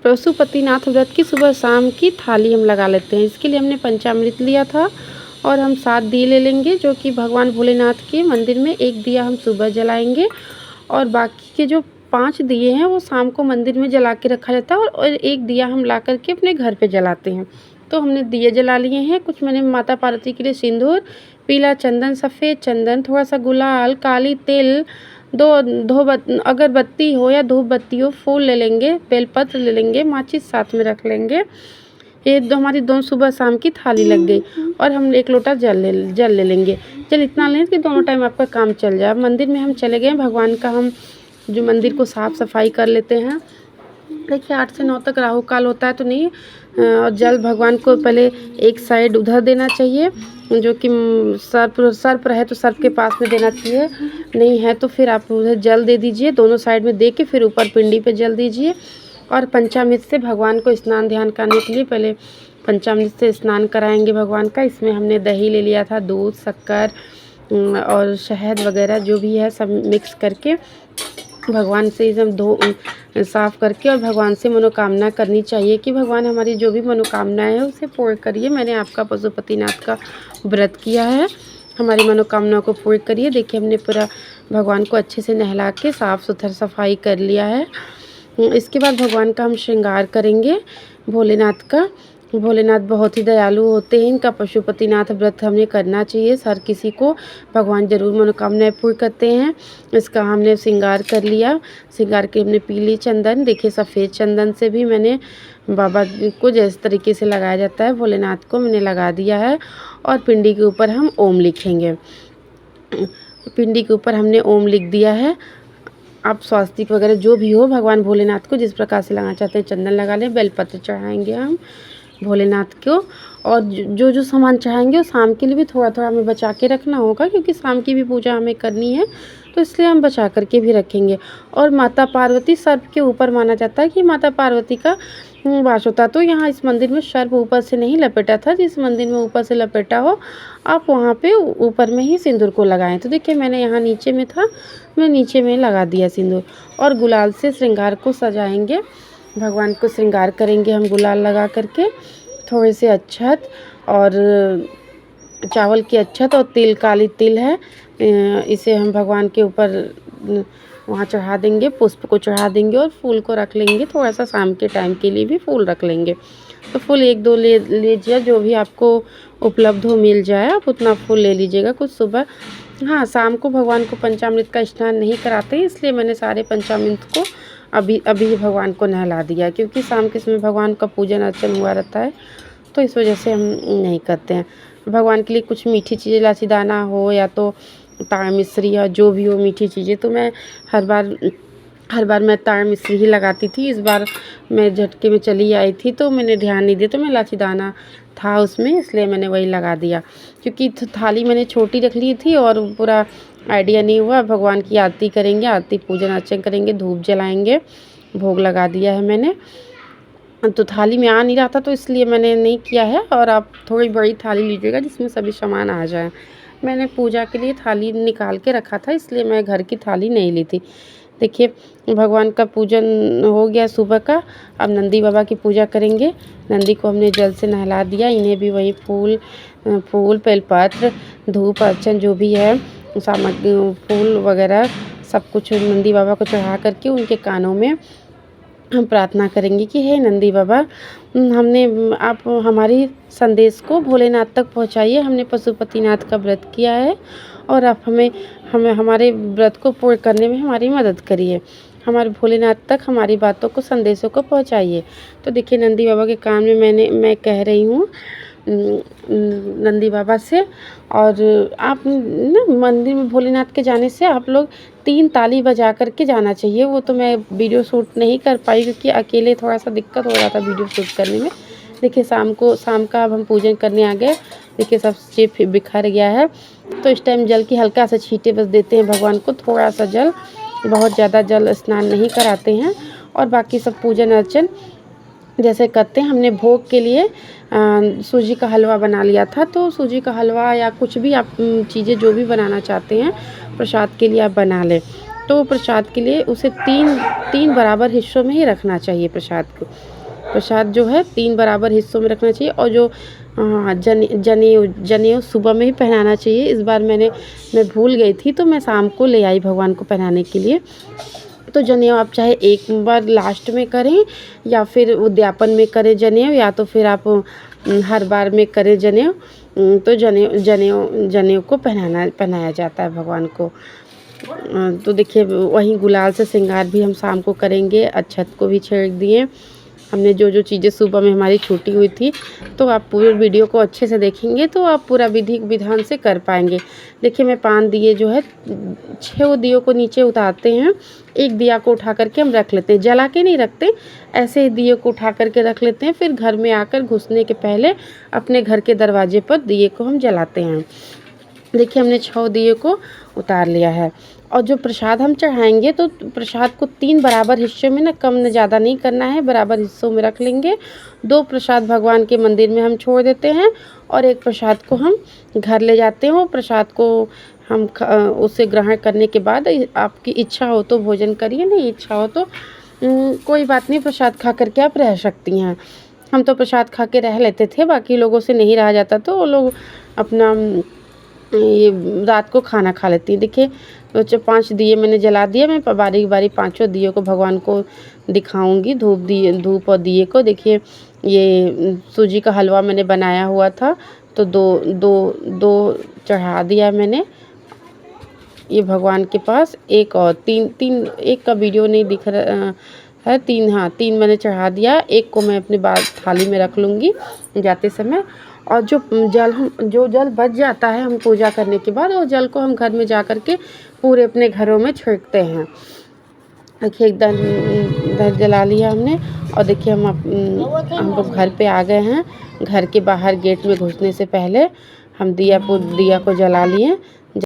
पशुपतिनाथ व्रत की सुबह शाम की थाली हम लगा लेते हैं। इसके लिए हमने पंचामृत लिया था और हम 7 दिए ले लेंगे, जो कि भगवान भोलेनाथ के मंदिर में 1 दिया हम सुबह जलाएंगे और बाकी के जो 5 दिए हैं वो शाम को मंदिर में जला के रखा जाता है और 1 दिया हम ला कर के अपने घर पे जलाते हैं। तो हमने दिए जला लिए हैं। कुछ मैंने माता पार्वती के लिए सिंदूर, पीला चंदन, सफ़ेद चंदन, थोड़ा सा गुलाल, काली तिल, अगरबत्ती हो या धूप बत्ती हो, फूल ले लेंगे, बेलपत्र ले लेंगे, माचिस साथ में रख लेंगे। ये हमारी 2 सुबह शाम की थाली लग गई और हम 1 लोटा जल ले लेंगे। जल इतना लें कि दोनों टाइम आपका काम चल जाए। मंदिर में हम चले गए, भगवान का हम जो मंदिर को साफ़ सफाई कर लेते हैं। देखिए 8 से 9 तक राहु काल होता है तो नहीं, और जल भगवान को पहले एक साइड उधर देना चाहिए, जो कि सर्प है तो सर्प के पास में देना चाहिए, नहीं है तो फिर आप उधर जल दे दीजिए। दोनों साइड में दे के फिर ऊपर पिंडी पे जल दीजिए। और पंचामृत से भगवान को स्नान ध्यान करने के लिए पहले पंचामृत से स्नान कराएंगे भगवान का। इसमें हमने दही ले लिया था, दूध, शक्कर और शहद वगैरह जो भी है सब मिक्स करके भगवान से एकदम साफ़ करके और भगवान से मनोकामना करनी चाहिए कि भगवान हमारी जो भी मनोकामनाएं है उसे पूर्ण करिए। मैंने आपका पशुपतिनाथ का व्रत किया है, हमारी मनोकामनाओं को पूर्ण करिए। देखिए हमने पूरा भगवान को अच्छे से नहला के साफ़ सुथरा सफाई कर लिया है। इसके बाद भगवान का हम श्रृंगार करेंगे भोलेनाथ का। भोलेनाथ बहुत ही दयालु होते हैं, इनका पशुपतिनाथ व्रत हमें करना चाहिए। हर किसी को भगवान ज़रूर मनोकामनाएं पूर्ण करते हैं। इसका हमने श्रृंगार कर लिया। श्रृंगार के हमने पीली चंदन, देखिए सफ़ेद चंदन से भी मैंने बाबा को जिस तरीके से लगाया जाता है भोलेनाथ को मैंने लगा दिया है। और पिंडी के ऊपर हम ओम लिखेंगे। पिंडी के ऊपर हमने ओम लिख दिया है। आप स्वास्तिक वगैरह जो भी हो भगवान भोलेनाथ को जिस प्रकार से लगाना चाहते हैं चंदन लगा लें। बेलपत्र चढ़ाएंगे हम भोलेनाथ को, और जो जो सामान चाहेंगे वो शाम के लिए भी थोड़ा थोड़ा हमें बचा के रखना होगा, क्योंकि शाम की भी पूजा हमें करनी है तो इसलिए हम बचा करके भी रखेंगे। और माता पार्वती सर्प के ऊपर माना जाता है कि माता पार्वती का वास होता, तो यहाँ इस मंदिर में सर्प ऊपर से नहीं लपेटा था। जिस मंदिर में ऊपर से लपेटा हो आप वहाँ पे ऊपर में ही सिंदूर को लगाएं। तो देखिए मैंने यहाँ नीचे में था, मैं नीचे में लगा दिया सिंदूर। और गुलाल से श्रृंगार को सजाएंगे, भगवान को श्रृंगार करेंगे हम गुलाल लगा करके। थोड़े से अक्षत और चावल की अक्षत और तिल, काली तिल है, इसे हम भगवान के ऊपर वहाँ चढ़ा देंगे, पुष्प को चढ़ा देंगे और फूल को रख लेंगे। थोड़ा सा शाम के टाइम के लिए भी फूल रख लेंगे। तो फूल 1-2 ले लीजिए, जो भी आपको उपलब्ध हो मिल जाए आप उतना फूल ले लीजिएगा। कुछ सुबह हाँ शाम को भगवान को पंचामृत का स्नान नहीं कराते, इसलिए मैंने सारे पंचामृत को अभी भगवान को नहला दिया, क्योंकि शाम के समय भगवान का पूजन अर्चन हुआ रहता है तो इस वजह से हम नहीं करते हैं। भगवान के लिए कुछ मीठी चीज़ें, इलायची दाना हो या तो ताड़ मिश्री या जो भी हो मीठी चीज़ें, तो मैं हर बार मैं ताड़ मिश्री ही लगाती थी। इस बार मैं झटके में चली आई थी तो मैंने ध्यान नहीं दिया, तो मैं इलायची दाना था उसमें इसलिए मैंने वही लगा दिया, क्योंकि थाली मैंने छोटी रख ली थी और पूरा आइडिया नहीं हुआ। भगवान की आरती करेंगे, आरती पूजन अर्चन करेंगे, धूप जलाएंगे, भोग लगा दिया है मैंने। तो थाली में आ नहीं रहा था तो इसलिए मैंने नहीं किया है। और आप थोड़ी बड़ी थाली लीजिएगा जिसमें सभी सामान आ जाए। मैंने पूजा के लिए थाली निकाल के रखा था, इसलिए मैं घर की थाली नहीं ली थी। देखिए भगवान का पूजन हो गया सुबह का। अब नंदी बाबा की पूजा करेंगे। नंदी को हमने जल से नहला दिया, इन्हें भी वही फूल बेलपत्र, धूप अर्चन जो भी है सामग्री, फूल वगैरह सब कुछ नंदी बाबा को चढ़ा करके उनके कानों में हम प्रार्थना करेंगे कि हे नंदी बाबा, आप हमारी संदेश को भोलेनाथ तक पहुंचाइए। हमने पशुपतिनाथ का व्रत किया है और आप हमें हमारे व्रत को पूर्ण करने में हमारी मदद करिए। हमारे भोलेनाथ तक हमारी बातों को, संदेशों को पहुंचाइए। तो देखिए नंदी बाबा के कान में मैं कह रही हूँ नंदी बाबा से। और आप ना मंदिर में भोलेनाथ के जाने से आप लोग 3 ताली बजा कर के जाना चाहिए। वो तो मैं वीडियो शूट नहीं कर पाई क्योंकि अकेले थोड़ा सा दिक्कत हो रहा था वीडियो शूट करने में। देखिए शाम का अब हम पूजन करने आ गए। देखिए सब चीज़ बिखर गया है, तो इस टाइम जल की हल्का सा छींटे बस देते हैं भगवान को, थोड़ा सा जल, बहुत ज़्यादा जल स्नान नहीं कराते हैं। और बाकी सब पूजन अर्चन जैसे करते हैं। हमने भोग के लिए सूजी का हलवा बना लिया था, तो सूजी का हलवा या कुछ भी आप चीज़ें जो भी बनाना चाहते हैं प्रसाद के लिए आप बना लें। तो प्रसाद के लिए उसे तीन बराबर हिस्सों में ही रखना चाहिए। प्रसाद जो है 3 बराबर हिस्सों में रखना चाहिए। और जो जनेऊ सुबह में ही पहनाना चाहिए। इस बार मैं भूल गई थी, तो मैं शाम को ले आई भगवान को पहनाने के लिए। तो जनेऊ आप चाहे एक बार लास्ट में करें या फिर उद्यापन में करें जनेऊ, या तो फिर आप हर बार में करें जनेऊ। तो जनेऊ को पहनाया जाता है भगवान को। तो देखिए वहीं गुलाल से श्रृंगार भी हम शाम को करेंगे। अक्षत को भी छेड़ दिए हमने। जो चीज़ें सुबह में हमारी छूटी हुई थी, तो आप पूरे वीडियो को अच्छे से देखेंगे तो आप पूरा विधि विधान से कर पाएंगे। देखिए मैं 5 दिए जो है 6 दियों को नीचे उतारते हैं। एक दिया को उठा करके हम रख लेते हैं, जला के नहीं रखते, ऐसे ही दिए को उठा करके रख लेते हैं। फिर घर में आकर घुसने के पहले अपने घर के दरवाजे पर दिए को हम जलाते हैं। देखिए हमने 6 दिए को उतार लिया है। और जो प्रसाद हम चढ़ाएंगे, तो प्रसाद को 3 बराबर हिस्सों में, ना कम न ज़्यादा नहीं करना है, बराबर हिस्सों में रख लेंगे। 2 प्रसाद भगवान के मंदिर में हम छोड़ देते हैं और 1 प्रसाद को हम घर ले जाते हैं। प्रसाद को हम उसे ग्रहण करने के बाद आपकी इच्छा हो तो भोजन करिए, नहीं इच्छा हो तो कोई बात नहीं, प्रसाद खा करके आप रह सकती हैं। हम तो प्रसाद खा के रह लेते थे, बाकी लोगों से नहीं रहा जाता, तो वो लोग अपना ये रात को खाना खा लेती हैं। देखिए तो 5 दिए मैंने जला दिए। मैं बारी बारी 5 दिए को भगवान को दिखाऊंगी, धूप और दिए को। देखिए ये सूजी का हलवा मैंने बनाया हुआ था, तो दो चढ़ा दिया मैंने ये भगवान के पास। एक और तीन एक का वीडियो नहीं दिख रहा है, 3 मैंने चढ़ा दिया। एक को मैं अपने बाद थाली में रख लूँगी जाते समय। और जो जल बच जाता है हम पूजा करने के बाद, वो जल को हम घर में जा कर के पूरे अपने घरों में छिड़कते हैं। देखिए इधर जला लिया हमने। और देखिए हम लोग घर पे आ गए हैं। घर के बाहर गेट में घुसने से पहले हम दिया को जला लिए